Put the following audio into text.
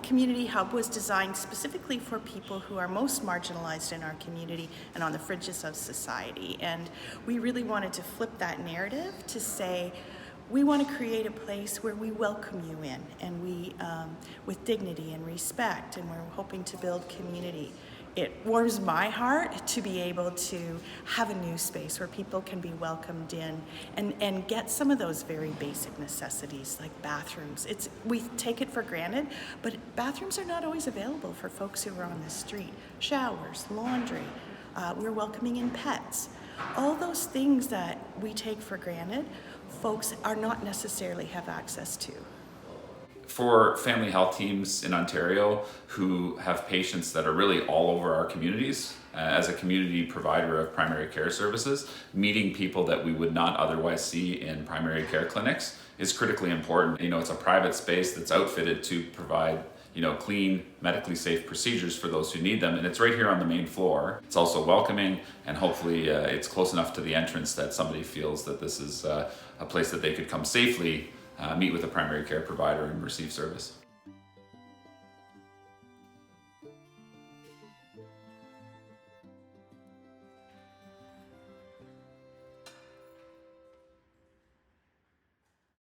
community hub was designed specifically for people who are most marginalized in our community and on the fringes of society. And we really wanted to flip that narrative to say, we want to create a place where we welcome you in, and we, with dignity and respect, and we're hoping to build community. It warms my heart to be able to have a new space where people can be welcomed in and get some of those very basic necessities like bathrooms. We take it for granted, but bathrooms are not always available for folks who are on the street. Showers, laundry, we're welcoming in pets. All those things that we take for granted, folks are not necessarily have access to. For family health teams in Ontario who have patients that are really all over our communities, as a community provider of primary care services, meeting people that we would not otherwise see in primary care clinics is critically important. It's a private space that's outfitted to provide clean, medically safe procedures for those who need them. And it's right here on the main floor. It's also welcoming, and hopefully it's close enough to the entrance that somebody feels that this is a place that they could come safely, meet with a primary care provider and receive service.